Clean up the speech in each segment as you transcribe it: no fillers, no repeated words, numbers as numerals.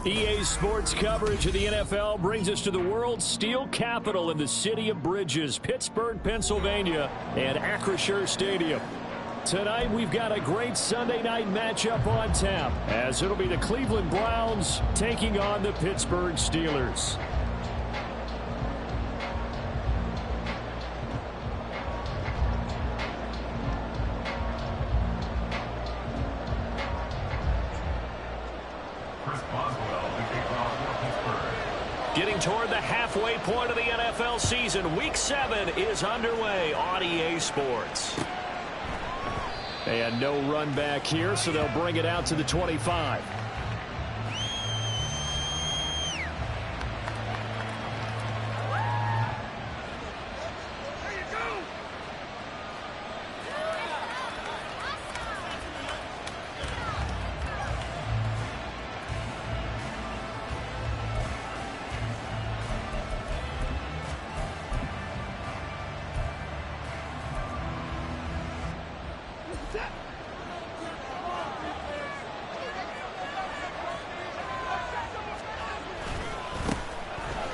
EA Sports coverage of the NFL brings us to the world's steel capital in the city of bridges, Pittsburgh, Pennsylvania, and Acrisure Stadium. Tonight, we've got a great Sunday night matchup on tap, as it'll be the Cleveland Browns taking on the Pittsburgh Steelers. Getting toward the halfway point of the NFL season, Week 7 is underway on EA Sports. And no run back here, so they'll bring it out to the 25.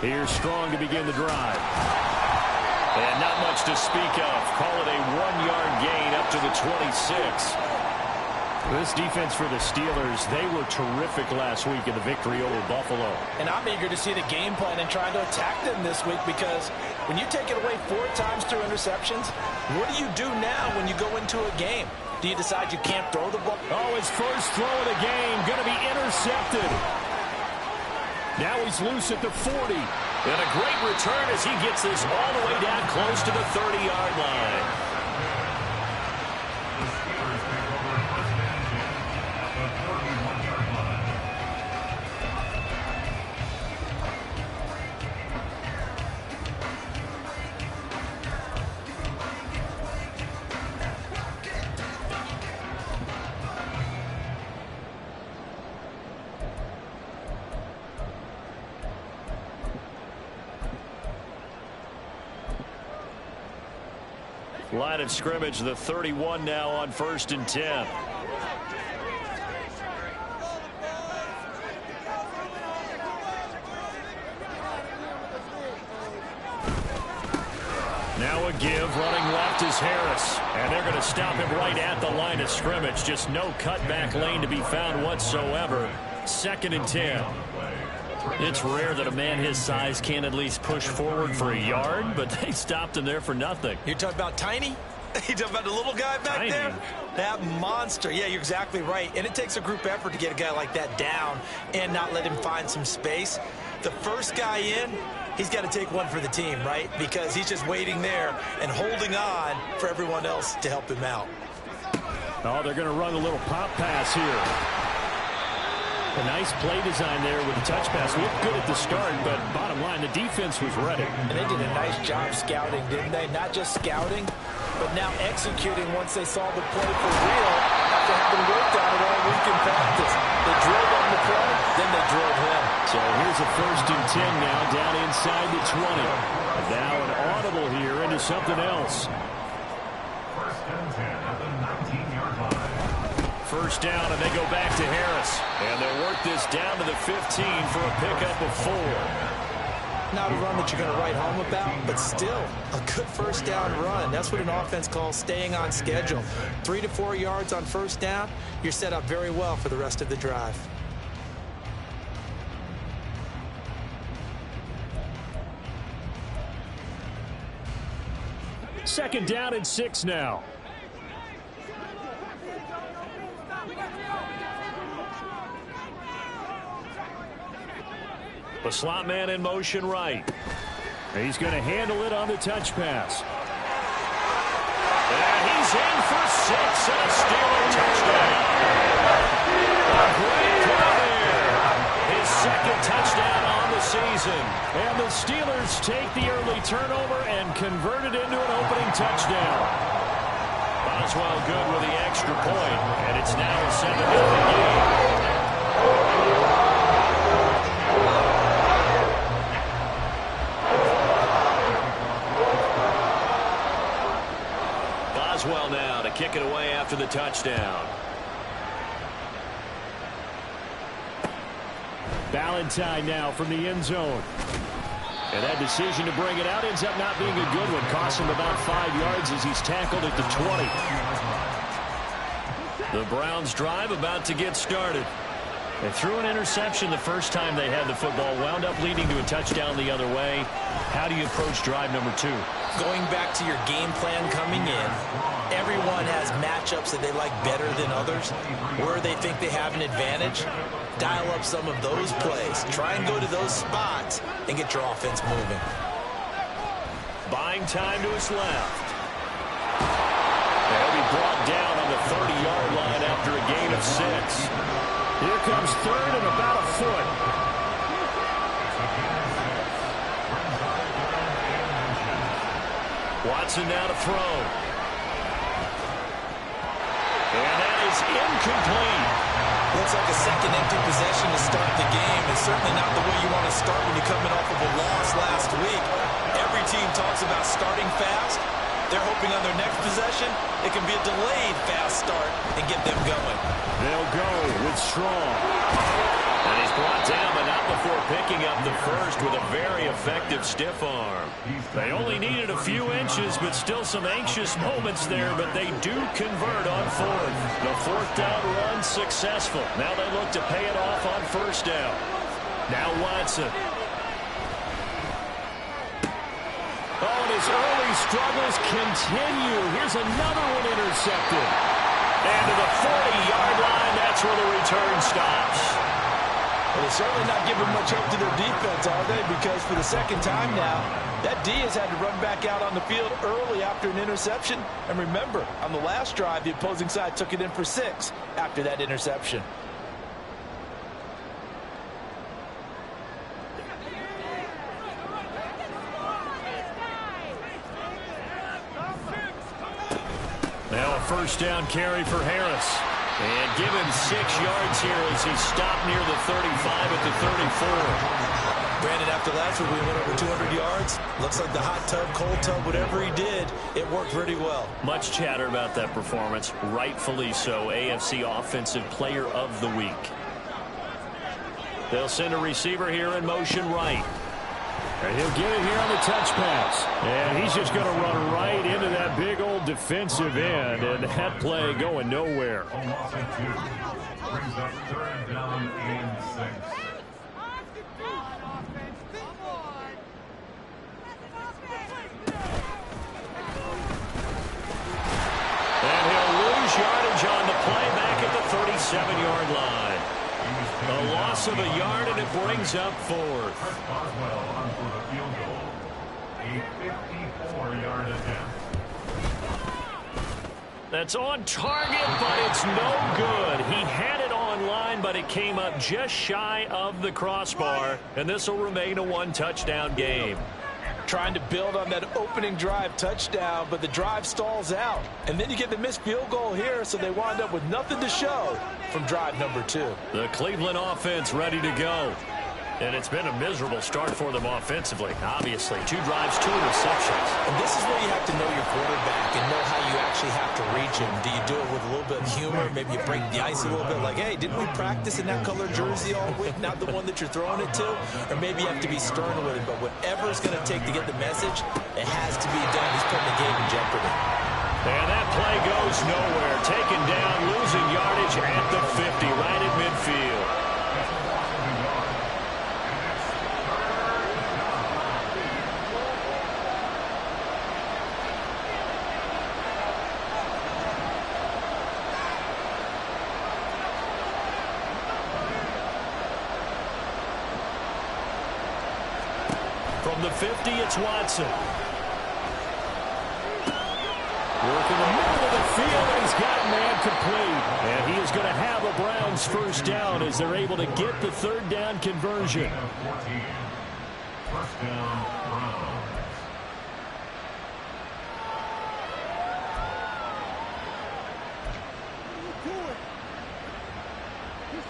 Here's Strong to begin the drive. And not much to speak of. Call it a 1-yard gain up to the 26. This defense for the Steelers, they were terrific last week in the victory over Buffalo. And I'm eager to see the game plan and trying to attack them this week, because when you take it away 4 times through interceptions, what do you do now when you go into a game? Do you decide you can't throw the ball? Oh, his first throw of the game going to be intercepted. Now he's loose at the 40. And a great return as he gets this all the way down close to the 30-yard line. Line of scrimmage, the 31 now on 1st and 10. Now a give, running left is Harris. And they're going to stop him right at the line of scrimmage. Just no cutback lane to be found whatsoever. 2nd and 10. It's rare that a man his size can at least push forward for a yard, but they stopped him there for nothing. You're talking about Tiny? You talking about the little guy back there? That monster. Yeah, you're exactly right. And it takes a group effort to get a guy like that down and not let him find some space. The first guy in, he's got to take one for the team, right? Because he's just waiting there and holding on for everyone else to help him out. Oh, they're going to run a little pop pass here. A nice play design there with the touch pass. Looked good at the start, but bottom line, the defense was ready. And they did a nice job scouting, didn't they? Not just scouting, but now executing once they saw the play for real after having worked on it all week in practice. They drilled on the play, then they drilled him. So here's a 1st and 10 now down inside the 20. And now an audible here into something else. 1st and 10 at the 19-yard line. First down, and they go back to Harris. And they'll work this down to the 15 for a pickup of 4. Not a run that you're going to write home about, but still a good first down run. That's what an offense calls staying on schedule. 3 to 4 yards on first down, you're set up very well for the rest of the drive. Second down and 6 now. The slot man in motion right. He's going to handle it on the touch pass. And he's in for 6 and a Steeler touchdown. A great play there. His 2nd touchdown on the season. And the Steelers take the early turnover and convert it into an opening touchdown. Boswell good with the extra point, and it's now a 7-0 game. Boswell now to kick it away after the touchdown. Valentine now from the end zone. And that decision to bring it out ends up not being a good one. Costs him about 5 yards as he's tackled at the 20. The Browns drive about to get started. They threw an interception the first time they had the football, wound up leading to a touchdown the other way. How do you approach drive number 2? Going back to your game plan coming in, everyone has matchups that they like better than others. Where they think they have an advantage, dial up some of those plays. Try and go to those spots and get your offense moving. Buying time to his left. They'll be brought down on the 30-yard line after a gain of 6. Here comes third and about a foot. Watson now to throw. And that is incomplete. Looks like a second empty possession to start the game. It's certainly not the way you want to start when you're coming off of a loss last week. Every team talks about starting fast. They're hoping on their next possession, it can be a delayed fast start and get them going. They'll go with Strong. And he's brought down, but not before picking up the first with a very effective stiff arm. They only needed a few inches, but still some anxious moments there, but they do convert on fourth. The fourth down run successful. Now they look to pay it off on first down. Now Watson. Oh, and his early struggles continue. Here's another one intercepted. And to the 40-yard line, that's where the return stops. Well, they're certainly not giving much hope to their defense, are they? Because for the second time now, that D has had to run back out on the field early after an interception. And remember, on the last drive, the opposing side took it in for 6 after that interception. Now a first down carry for Harris. And give him 6 yards here as he stopped near the 35 at the 34. Brandon, after last week we went over 200 yards. Looks like the hot tub, cold tub, whatever he did, it worked pretty well. Much chatter about that performance. Rightfully so. AFC Offensive Player of the Week. They'll send a receiver here in motion right. And he'll get it here on the touch pass. And he's just going to run right into that big old defensive end. And that play going nowhere. Brings up third down and 6. And he'll lose yardage on the play back at the 37-yard line. A loss of a yard, and it brings up fourth. Boswell on for the field goal. A 54-yard attempt. That's on target, but it's no good. He had it on line, but it came up just shy of the crossbar, and this will remain a one-touchdown game. Trying to build on that opening drive touchdown, but the drive stalls out. And then you get the missed field goal here, so they wind up with nothing to show from drive number 2. The Cleveland offense ready to go. And it's been a miserable start for them offensively. Obviously, 2 drives, 2 interceptions. And this is where you have to know your quarterback and know how you actually have to reach him. Do you do it with a little bit of humor? Maybe you break the ice a little bit like, hey, didn't we practice in that color jersey all week? Not the one that you're throwing it to? Or maybe you have to be stern with it. But whatever it's going to take to get the message, it has to be done. He's putting the game in jeopardy. And that play goes nowhere. Taken down, losing yardage at the 50, right at midfield. From the 50, it's Watson. Working the middle of the field, and he's got man complete. And he is going to have a Browns first down as they're able to get the third down conversion. First down, Browns.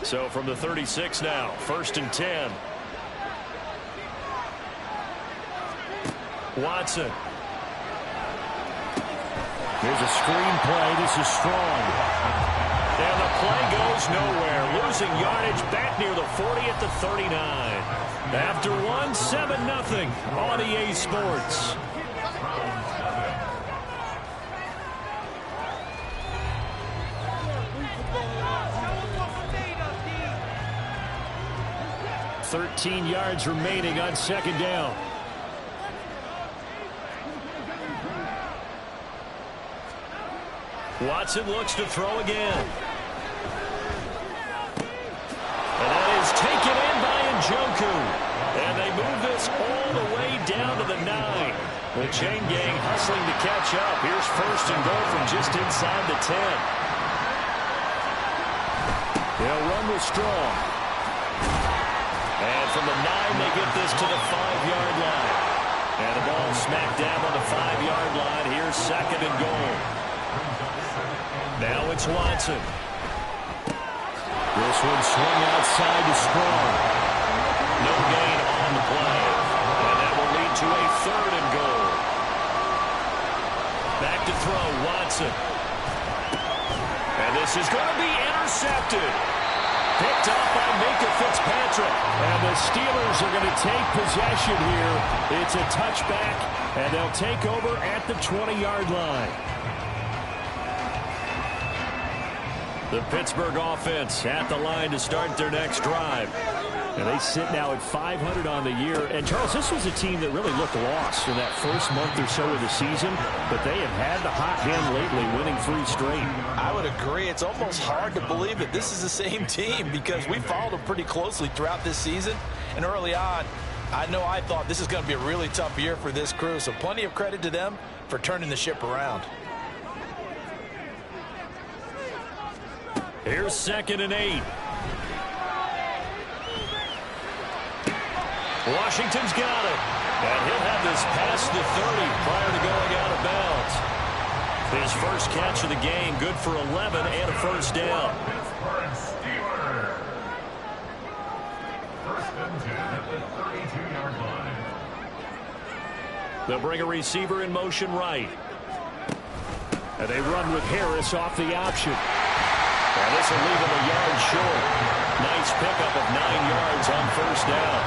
So from the 36 now, 1st and 10. Watson. Here's a screen play. This is Strong. And the play goes nowhere. Losing yardage back near the 40 at the 39. After one, 7-0 on EA Sports. $13 yards remaining on second down. Watson looks to throw again. And that is taken in by Njoku. And they move this all the way down to the 9. The chain gang hustling to catch up. Here's first and goal from just inside the 10. They'll run with Strong. And from the 9, they get this to the 5-yard line. And the ball smack dab on the 5-yard line. Here's second and goal. Now it's Watson. This one swung outside to Strong. No gain on the play. And that will lead to a third and goal. Back to throw, Watson. And this is going to be intercepted. Picked up by Minka Fitzpatrick. And the Steelers are going to take possession here. It's a touchback, and they'll take over at the 20-yard line. The Pittsburgh offense at the line to start their next drive. And they sit now at 500 on the year. And, Charles, this was a team that really looked lost in that first month or so of the season. But they have had the hot hand lately, winning 3 straight. I would agree. It's almost hard to believe that this is the same team because we followed them pretty closely throughout this season. And early on, I know I thought this is going to be a really tough year for this crew. So plenty of credit to them for turning the ship around. Here's second and 8. Washington's got it. And he'll have this past the 30 prior to going out of bounds. His first catch of the game, good for 11 and a first down. First and 10 at the 32-yard line. They'll bring a receiver in motion right. And they run with Harris off the option. And this will leave him a yard short. Nice pickup of 9 yards on first down.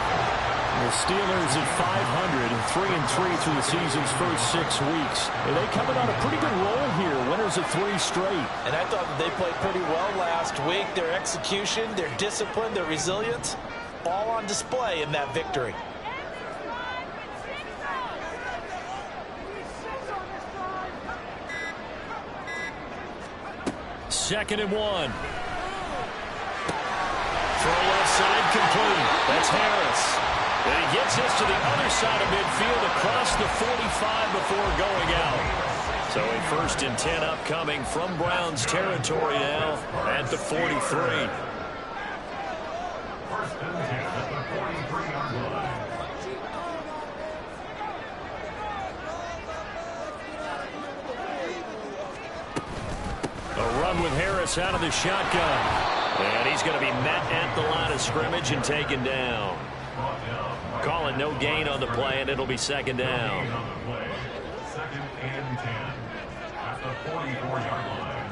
The Steelers at 500, 3-3 through the season's first 6 weeks. And they coming on a pretty good roll here, winners of 3 straight. And I thought that they played pretty well last week. Their execution, their discipline, their resilience, all on display in that victory. Second and 1. Throw left side complete. That's Harris. And he gets this to the other side of midfield across the 45 before going out. So a first and 10 upcoming from Browns territory now at the 43. First and 10 at the 43-yard line. A run with Harris out of the shotgun. And he's going to be met at the line of scrimmage and taken down. Calling no gain on the play, and it'll be second down. Second and 10 at the 44-yard line.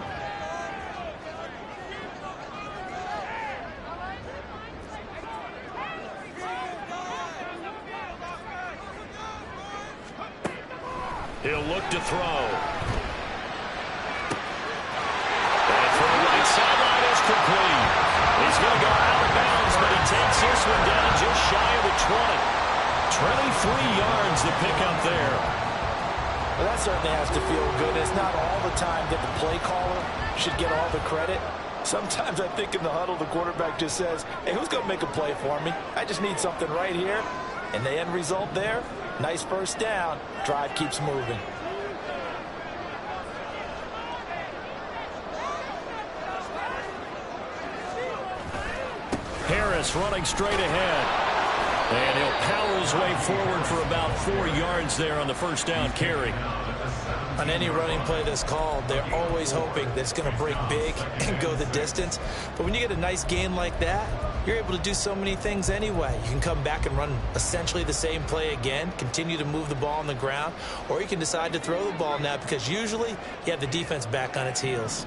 He'll look to throw. And from the right sideline is complete. He's going to go out of bounds, but he takes this one down just shy of the 20. 23 yards the pickup there. Well, that certainly has to feel good. It's not all the time that the play caller should get all the credit. Sometimes I think in the huddle, the quarterback just says, hey, who's going to make a play for me? I just need something right here. And the end result there, nice first down. Drive keeps moving. Harris running straight ahead. And he'll power his way forward for about 4 yards there on the first down carry. On any running play that's called, they're always hoping that it's going to break big and go the distance. But when you get a nice gain like that, you're able to do so many things anyway. You can come back and run essentially the same play again, continue to move the ball on the ground, or you can decide to throw the ball now because usually you have the defense back on its heels.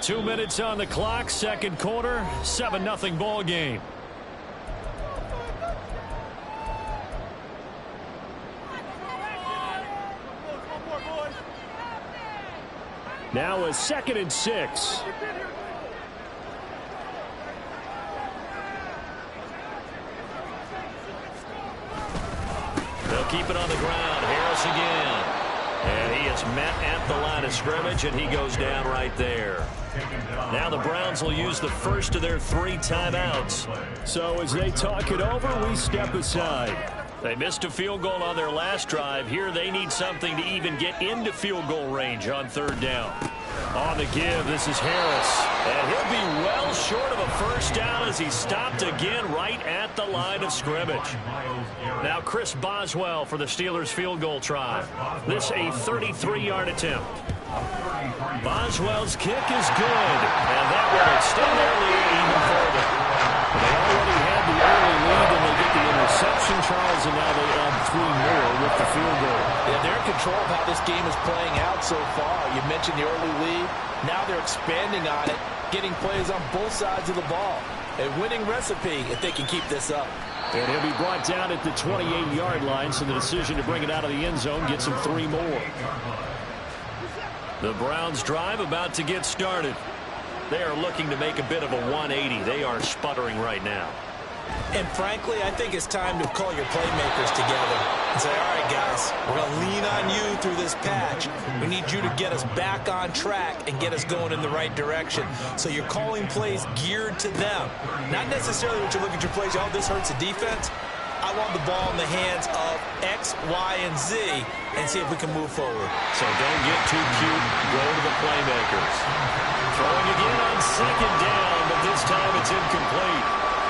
2 minutes on the clock, second quarter, 7-0 ball game. Now a 2nd and 6. They'll keep it on the ground. Harris again. And he is met at the line of scrimmage, and he goes down right there. Now the Browns will use the first of their 3 timeouts. So as they talk it over, we step aside. They missed a field goal on their last drive. Here they need something to even get into field goal range on 3rd down. On the give, this is Harris. And he'll be well short of a first down as he stopped again right at the line of scrimmage. Now Chris Boswell for the Steelers field goal try. This a 33-yard attempt. Boswell's kick is good. And that will extend their lead even further. They already had the early lead, and they get the interception, Charles, and now they add 3 more with the field goal. Yeah, they're in control of how this game is playing out so far. You mentioned the early lead. Now they're expanding on it, getting plays on both sides of the ball. A winning recipe if they can keep this up. And he'll be brought down at the 28-yard line, so the decision to bring it out of the end zone gets him 3 more. The Browns drive about to get started. They are looking to make a bit of a 180. They are sputtering right now. And frankly, I think it's time to call your playmakers together and say, all right, guys, we're going to lean on you through this patch. We need you to get us back on track and get us going in the right direction. So you're calling plays geared to them. Not necessarily what you look at your plays, oh, this hurts the defense. I want the ball in the hands of X, Y, and Z and see if we can move forward. So don't get too cute. Go to the playmakers. Throwing again on 2nd down, but this time it's incomplete.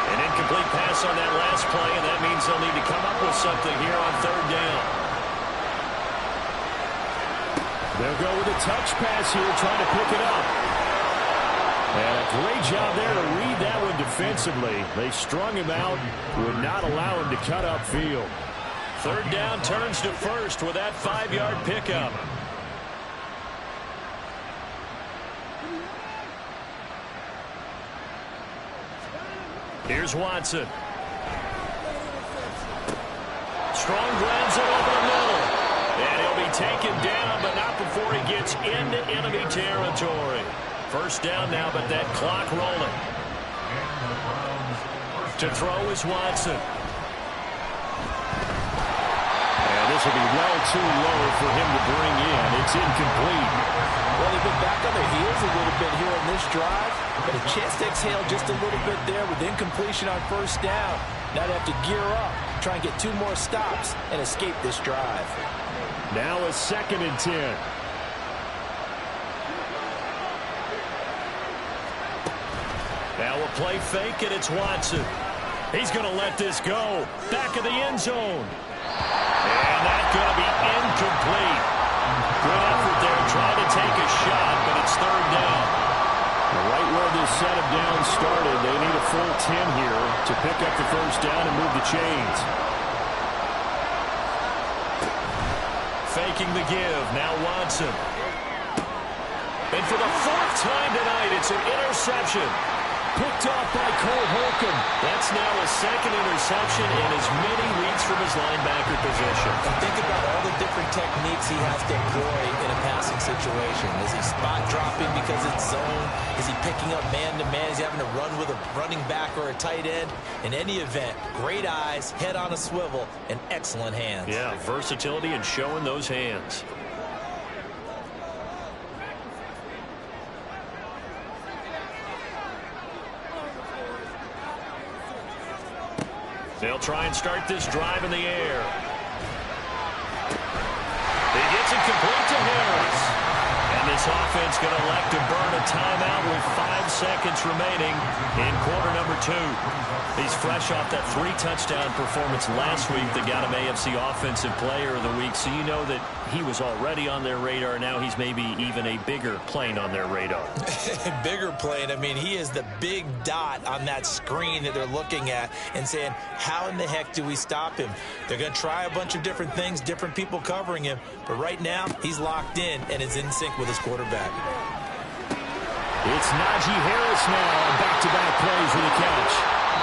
An incomplete pass on that last play, and that means they'll need to come up with something here on 3rd down. They'll go with a touch pass here, trying to pick it up. And a great job there to read that one defensively. They strung him out, would not allow him to cut upfield. 3rd down turns to 1st with that 5-yard pickup. Here's Watson. Strong grabs it over the middle. And he'll be taken down, but not before he gets into enemy territory. 1st down now, but that clock rolling. To throw is Watson. And this will be well too low for him to bring in. It's incomplete. Well, they've been back on their heels a little bit here on this drive, but a chance to exhale just a little bit there with incompletion on 1st down. Now they have to gear up, try and get 2 more stops, and escape this drive. Now a 2nd and 10. Now a play fake, and it's Watson. He's going to let this go. Back of the end zone. And that's going to be incomplete. Good effort there, trying to take a shot, but it's 3rd down. Right where this set of downs started, they need a full 10 here to pick up the 1st down and move the chains. Faking the give, now Watson. And for the 4th time tonight, it's an interception. Picked off by Cole Holcomb. That's now a 2nd interception and as many leads from his linebacker position. And think about all the different techniques he has to employ in a passing situation. Is he spot dropping because it's zone? Is he picking up man-to-man? Is he having to run with a running back or a tight end? In any event, great eyes, head on a swivel, and excellent hands. Yeah, versatility and showing those hands. They'll try and start this drive in the air. He gets it complete to Harris. And this offense going to elect to burn a timeout with 5 seconds remaining in quarter number 2. He's fresh off that 3-touchdown performance last week that got him AFC Offensive Player of the Week. So you know that he was already on their radar. Now he's maybe even a bigger plane on their radar. Bigger plane. I mean, he is the big dot on that screen that they're looking at and saying, how in the heck do we stop him? They're going to try a bunch of different things, different people covering him. But right now, he's locked in and is in sync with his quarterback. It's Najee Harris now on back-to-back plays with a catch.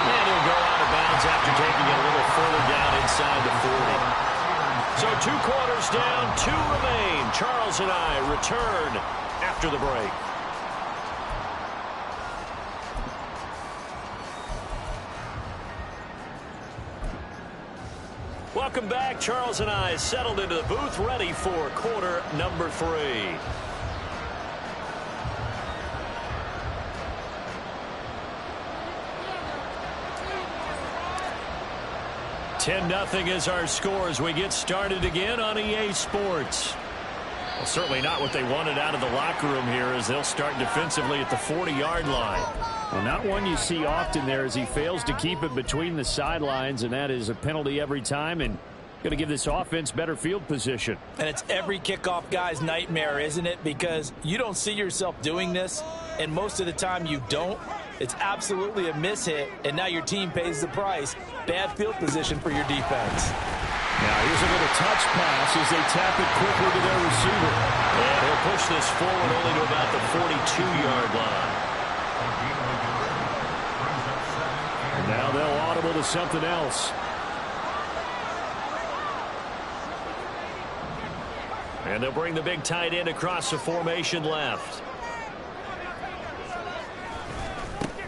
And he'll go out of bounds after taking it a little further down inside the 40. So 2 quarters down, 2 remain. Charles and I return after the break. Welcome back. Charles and I settled into the booth, ready for quarter number 3. 10-0 is our score as we get started again on EA Sports. Well, certainly not what they wanted out of the locker room here as they'll start defensively at the 40-yard line. Well, not one you see often there as he fails to keep it between the sidelines, and that is a penalty every time and going to give this offense better field position. And it's every kickoff guy's nightmare, isn't it? Because you don't see yourself doing this, and most of the time you don't. It's absolutely a mishit, and now your team pays the price. Bad field position for your defense. Now here's a little touch pass as they tap it quickly to their receiver. And he'll push this forward only to about the 42-yard line. And now they'll audible to something else. And they'll bring the big tight end across the formation left.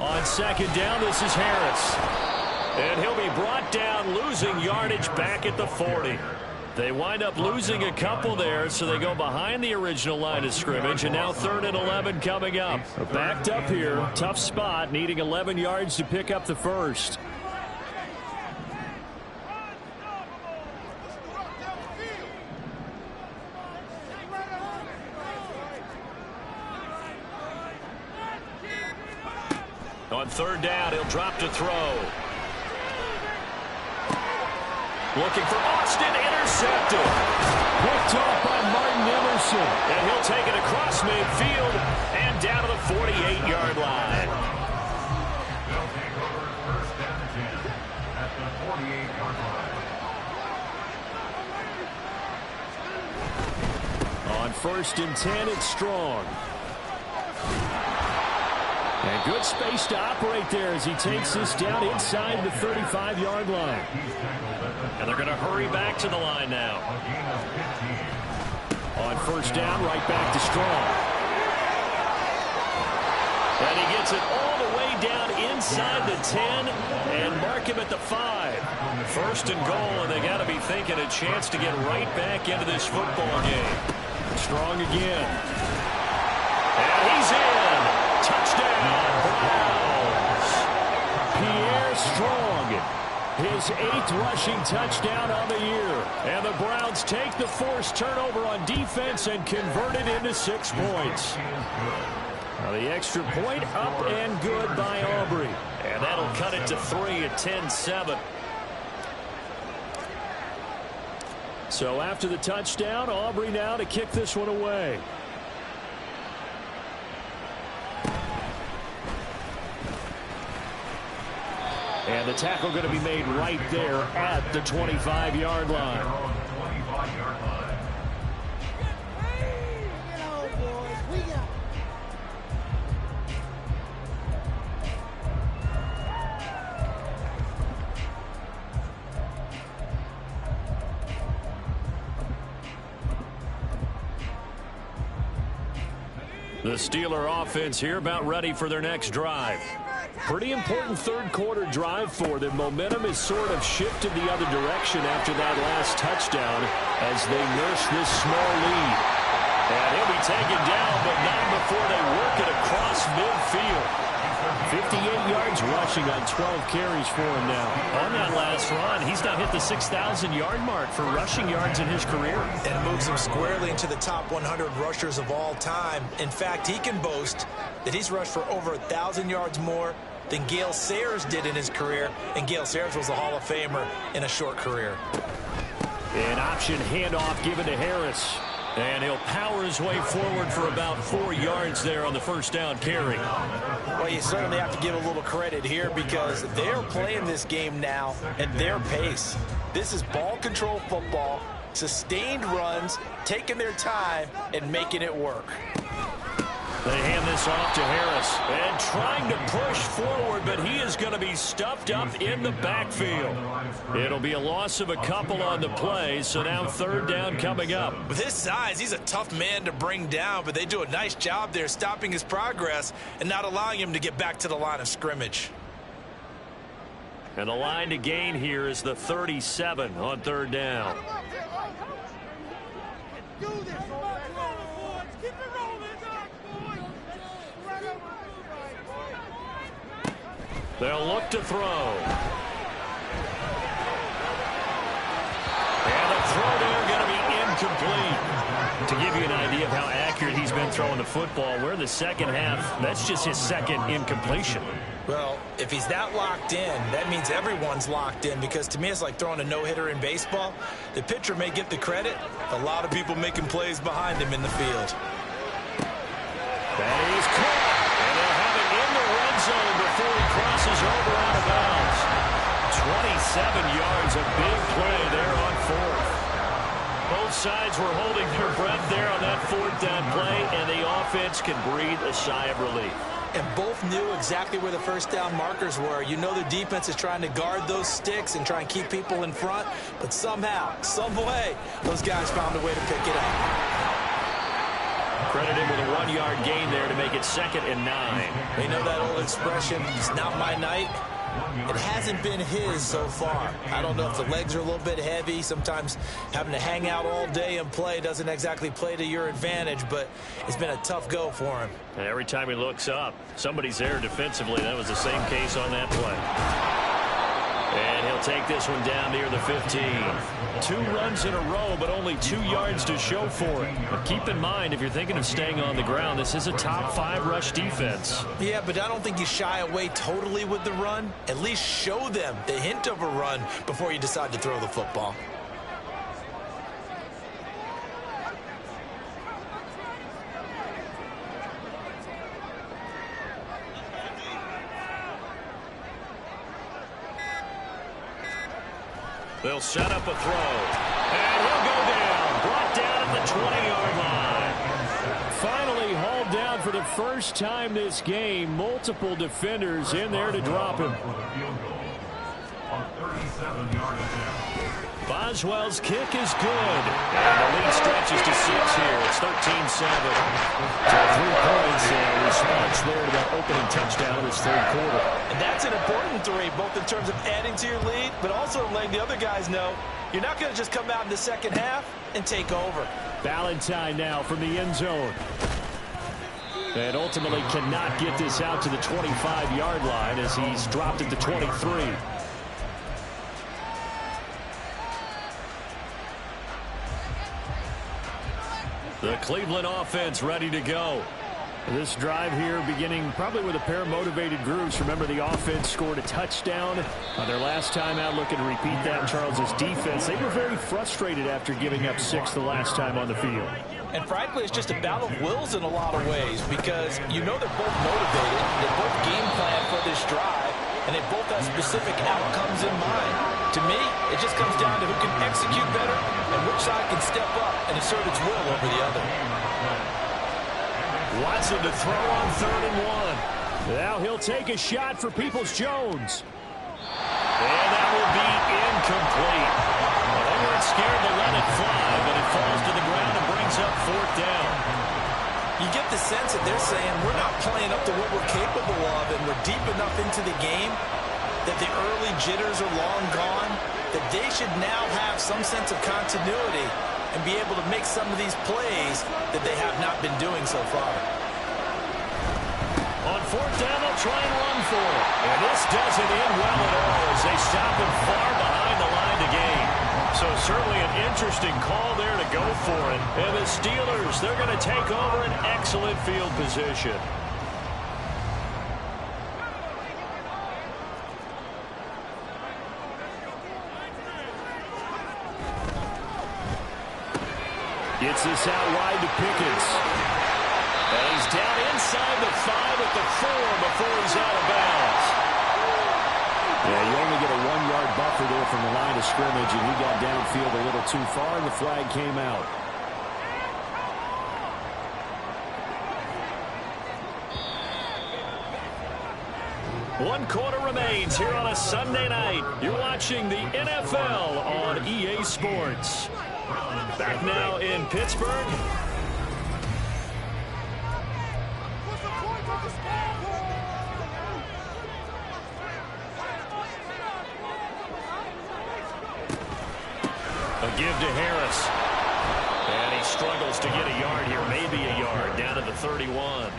On second down, this is Harris. And he'll be brought down, losing yardage back at the 40. They wind up losing a couple there, so they go behind the original line of scrimmage, and now 3rd and 11 coming up. Backed up here, tough spot, needing 11 yards to pick up the first. On 3rd down, he'll drop to throw. Looking for Austin, intercepted. Picked off by Martin Emerson. And he'll take it across midfield and down to the 48-yard line. They'll take over 1st and 10 at the 48-yard line. On 1st and 10, it's Strong. And good space to operate there as he takes this down inside the 35-yard line. And they're going to hurry back to the line now. On 1st down, right back to Strong. And he gets it all the way down inside the 10 and mark him at the 5. 1st and goal, and they got to be thinking a chance to get right back into this football game. Strong again. And he's in. Touchdown, Browns. Pierre Strong, his 8th rushing touchdown on the year. And the Browns take the forced turnover on defense and convert it into 6 points. Now the extra point up and good by Aubrey. And that'll cut it to 3 at 10-7. So after the touchdown, Aubrey now to kick this one away. And the tackle going to be made right there at the 25-yard line. The Steeler offense here about ready for their next drive. Pretty important 3rd quarter drive for them. Momentum has sort of shifted the other direction after that last touchdown as they nurse this small lead. And he'll be taken down, but not before they work it across midfield. 58 yards rushing on 12 carries for him now. On that last run, he's now hit the 6,000-yard mark for rushing yards in his career. And moves him squarely into the top 100 rushers of all time. In fact, he can boast that he's rushed for over 1,000 yards more than Gale Sayers did in his career. And Gale Sayers was a Hall of Famer in a short career. An option handoff given to Harris. And he'll power his way forward for about 4 yards there on the 1st down carry. Well, you certainly have to give a little credit here because they're playing this game now at their pace. This is ball control football, sustained runs, taking their time, and making it work. They hand this off to Harris. And trying to push forward, but he is going to be stuffed up in the backfield. It'll be a loss of a couple on the play, so now third down coming up. With his size, he's a tough man to bring down, but they do a nice job there stopping his progress and not allowing him to get back to the line of scrimmage. And the line to gain here is the 37 on third down. They'll look to throw. And the throw there going to be incomplete. To give you an idea of how accurate he's been throwing the football, we're in the second half. That's just his second incompletion. Well, if he's that locked in, that means everyone's locked in, because to me it's like throwing a no-hitter in baseball. The pitcher may get the credit, a lot of people making plays behind him in the field. That is caught, and they'll have it in the red zone before he crosses over out of bounds. 27 yards, a big play there on fourth. Both sides were holding their breath there on that fourth down play, and the offense can breathe a sigh of relief. And both knew exactly where the first down markers were. You know the defense is trying to guard those sticks and try and keep people in front, but somehow, some way, those guys found a way to pick it up. Credited with a 1-yard gain there to make it 2nd and 9. They know that old expression, it's not my night. It hasn't been his so far. I don't know if the legs are a little bit heavy. Sometimes having to hang out all day and play doesn't exactly play to your advantage, but it's been a tough go for him. And every time he looks up, somebody's there defensively. That was the same case on that play. And he'll take this one down near the 15. 2 runs in a row, but only 2 yards to show for it. But keep in mind, if you're thinking of staying on the ground, this is a top 5 rush defense. Yeah, but I don't think you shy away totally with the run. At least show them the hint of a run before you decide to throw the football. They'll set up a throw. And he'll go down. Brought down at the 20-yard line. Finally hauled down for the first time this game. Multiple defenders in there to drop him. Boswell's kick is good. And the lead stretches to 6 here. It's 13-7. So 3 points and response there to that opening touchdown in this third quarter. And that's an important 3, both in terms of adding to your lead, but also letting the other guys know you're not going to just come out in the second half and take over. Valentine now from the end zone. And ultimately cannot get this out to the 25-yard line as he's dropped at the 23. The Cleveland offense ready to go. This drive here beginning probably with a pair of motivated groups. Remember, the offense scored a touchdown on their last time out. Looking to repeat that in Charles's defense. They were very frustrated after giving up 6 the last time on the field. And frankly, it's just a battle of wills in a lot of ways, because you know they're both motivated, they both game plan for this drive, and they both have specific outcomes in mind. To me, it just comes down to who can execute better and which side can step up and assert its will over the other. Watson to throw on 3rd and 1. Now he'll take a shot for Peoples-Jones. And that will be incomplete. Well, they weren't scared to let it fly, but it falls to the ground and brings up 4th down. You get the sense that they're saying we're not playing up to what we're capable of, and we're deep enough into the game that the early jitters are long gone, that they should now have some sense of continuity and be able to make some of these plays that they have not been doing so far. On 4th down, they'll try and run for it. And this doesn't end well at all as they stop him far behind the line to gain. So certainly an interesting call there to go for it. And the Steelers, they're going to take over an excellent field position. Gets this out wide to Pickens. And he's down inside the 5 at the 4 before he's out of bounds. Yeah, you only get a 1-yard buffer there from the line of scrimmage, and he got downfield a little too far, and the flag came out. 1 quarter remains here on a Sunday night. You're watching the NFL on EA Sports. Back now in Pittsburgh. A give to Harris. And he struggles to get a yard here, maybe a yard, down to the 31.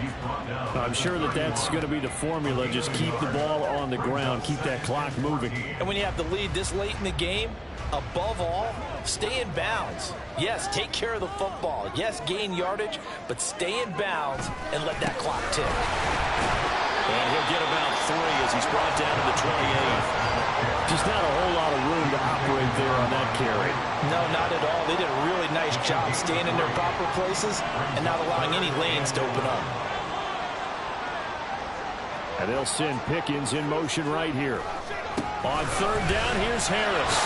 I'm sure that's going to be the formula. Just keep the ball on the ground, keep that clock moving. And when you have the lead this late in the game, above all, stay in bounds. Yes, take care of the football. Yes, gain yardage, but stay in bounds and let that clock tick. And he'll get about 3 as he's brought down to the 28. Just not a whole lot of room to operate there on that carry. No, not at all. They did a really nice job staying in their proper places and not allowing any lanes to open up. And they'll send Pickens in motion right here. On 3rd down, here's Harris.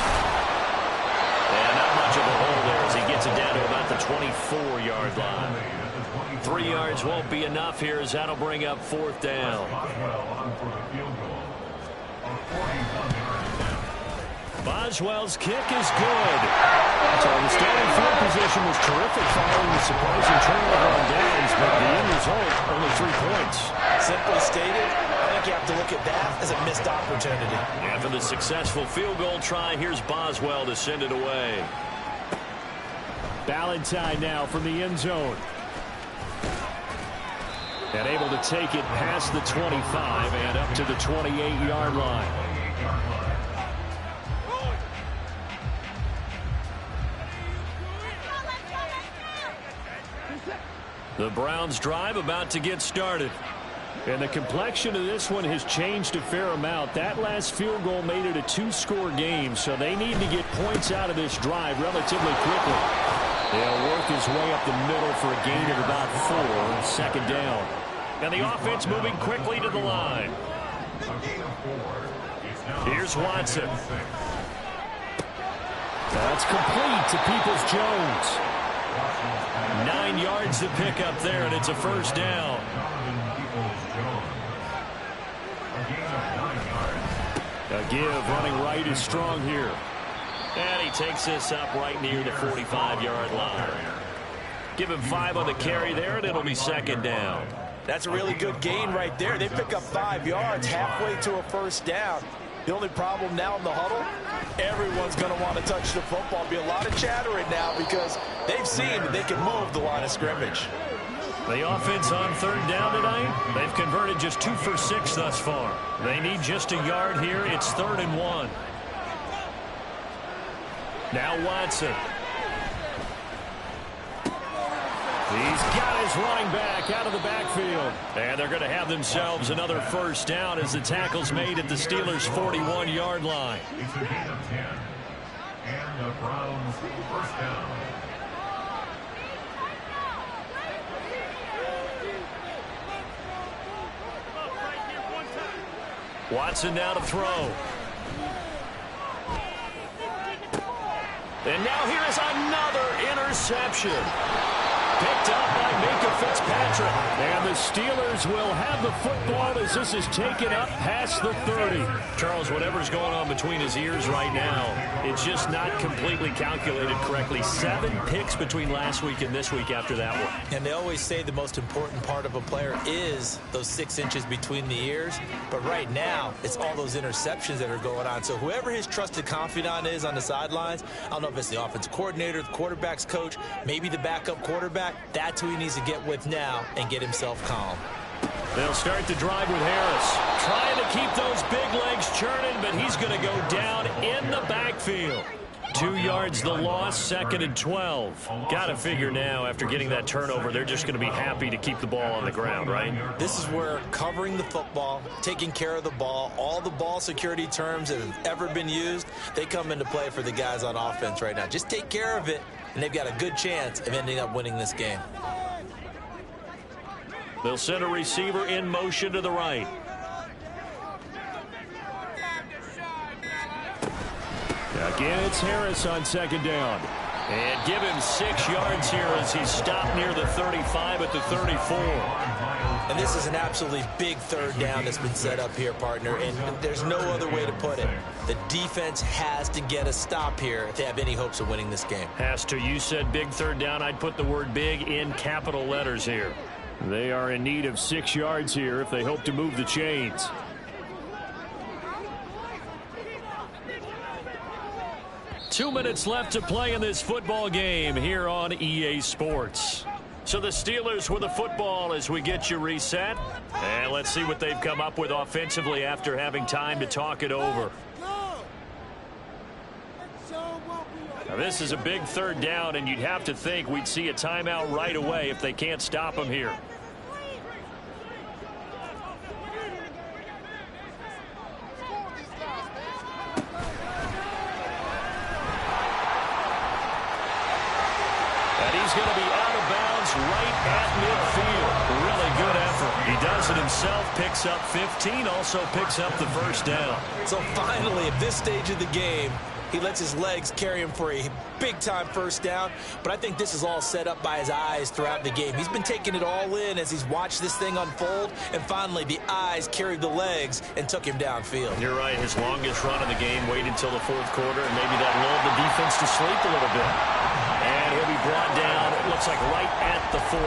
And not much of a hole there as he gets it down to about the 24-yard line. 3 yards won't be enough here as that'll bring up 4th down. Boswell's kick is good. So the starting field position was terrific following the surprising turnover on downs, but the end result, only 3 points. Simply stated, I think you have to look at that as a missed opportunity. After the successful field goal try, here's Boswell to send it away. Ballantyne now from the end zone. And able to take it past the 25 and up to the 28-yard line. The Browns drive about to get started. And the complexion of this one has changed a fair amount. That last field goal made it a 2-score game, so they need to get points out of this drive relatively quickly. They'll work his way up the middle for a gain of about 4, 2nd down. And the offense moving quickly to the line. Here's Watson. That's complete to Peoples-Jones. 9 yards to pick up there, and it's a 1st down. A give running right is strong here. And he takes this up right near the 45-yard line. Give him 5 on the carry there, and it'll be 2nd down. That's a really good gain right there. They pick up 5 yards halfway to a 1st down. The only problem now in the huddle, everyone's going to want to touch the football. Be a lot of chatter right now because they've seen that they can move the line of scrimmage. The offense on 3rd down tonight, they've converted just 2 for 6 thus far. They need just a yard here. It's 3rd and 1. Now Watson. He's got his running back out of the backfield. And they're going to have themselves another 1st down as the tackle's made at the Steelers' 41-yard line. It's a gain of 10. And the Browns 1st down. Watson now to throw. And now here is another interception. Picked up by Minka Fitzpatrick. And the Steelers will have the football as this is taken up past the 30. Charles, whatever's going on between his ears right now, it's just not completely calculated correctly. 7 picks between last week and this week after that one. And they always say the most important part of a player is those 6 inches between the ears. But right now, it's all those interceptions that are going on. So whoever his trusted confidant is on the sidelines, I don't know if it's the offensive coordinator, the quarterback's coach, maybe the backup quarterback, that's who he needs to get with now and get himself calm. They'll start the drive with Harris. Trying to keep those big legs churning, but he's going to go down in the backfield. 2 yards the loss, 2nd and 12. Got to figure now, after getting that turnover, they're just going to be happy to keep the ball on the ground, right? This is where covering the football, taking care of the ball, all the ball security terms that have ever been used, they come into play for the guys on offense right now. Just take care of it, and they've got a good chance of ending up winning this game. They'll send a receiver in motion to the right. Again, it's Harris on 2nd down. And give him 6 yards here as he's stopped near the 35 at the 34. And this is an absolutely big third down that's been set up here, partner, and there's no other way to put it. The defense has to get a stop here if they have any hopes of winning this game. Has to. You said big third down. I'd put the word big in capital letters here. They are in need of 6 yards here if they hope to move the chains. Two minutes left to play in this football game here on EA Sports. So the Steelers with the football as we get you reset. And let's see what they've come up with offensively after having time to talk it over. Now this is a big third down, and you'd have to think we'd see a timeout right away if they can't stop them here. He's going to be out of bounds right at midfield. Really good effort. He does it himself, picks up 15, also picks up the first down. So finally, at this stage of the game, he lets his legs carry him for a big-time first down. But I think this is all set up by his eyes throughout the game. He's been taking it all in as he's watched this thing unfold. And finally, the eyes carried the legs and took him downfield. You're right. His longest run of the game waited until the fourth quarter, and maybe that lulled the defense to sleep a little bit. And he'll be brought down, it looks like right at the 40.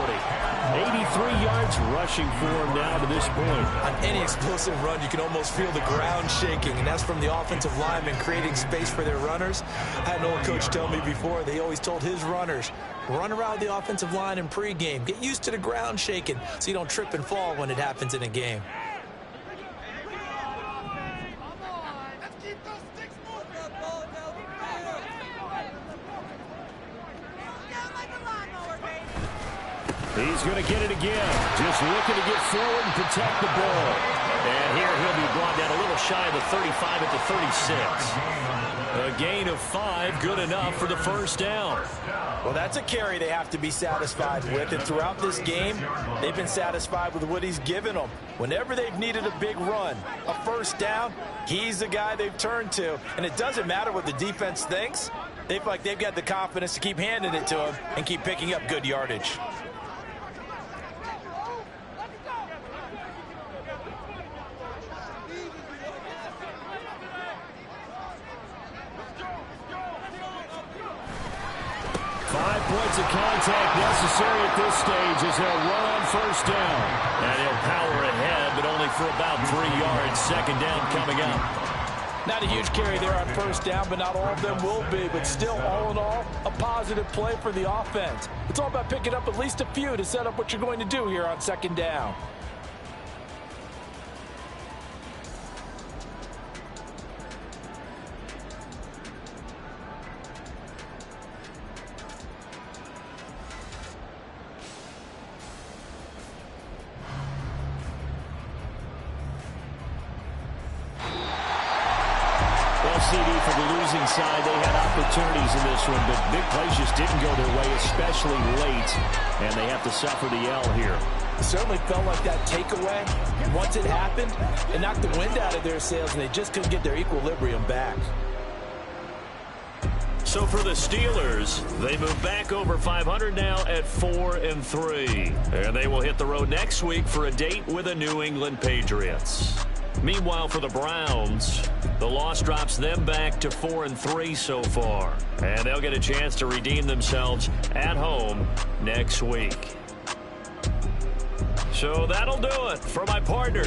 83 yards rushing for him now to this point. On any explosive run, you can almost feel the ground shaking, and that's from the offensive linemen creating space for their runners. I had an old coach tell me before, they always told his runners, run around the offensive line in pregame. Get used to the ground shaking so you don't trip and fall when it happens in a game. He's going to get it again. Just looking to get forward and protect the ball. And here he'll be brought down a little shy of the 35 at the 36. A gain of 5, good enough for the first down. Well, that's a carry they have to be satisfied with. And throughout this game, they've been satisfied with what he's given them. Whenever they've needed a big run, a first down, he's the guy they've turned to. And it doesn't matter what the defense thinks. They feel like they've got the confidence to keep handing it to him and keep picking up good yardage. Points of contact necessary at this stage as they'll run on first down. And he'll power ahead, but only for about 3 yards. Second down coming up. Not a huge carry there on first down, but not all of them will be. But still, all in all, a positive play for the offense. It's all about picking up at least a few to set up what you're going to do here on second down. CD for the losing side. They had opportunities in this one, but big plays just didn't go their way, especially late, and they have to suffer the L here. It certainly felt like that takeaway. Once it happened, it knocked the wind out of their sails, and they just couldn't get their equilibrium back. So for the Steelers, they move back over 500 now at 4-3. And they will hit the road next week for a date with the New England Patriots. Meanwhile, for the Browns, the loss drops them back to 4-3 so far. And they'll get a chance to redeem themselves at home next week. So that'll do it for my partner.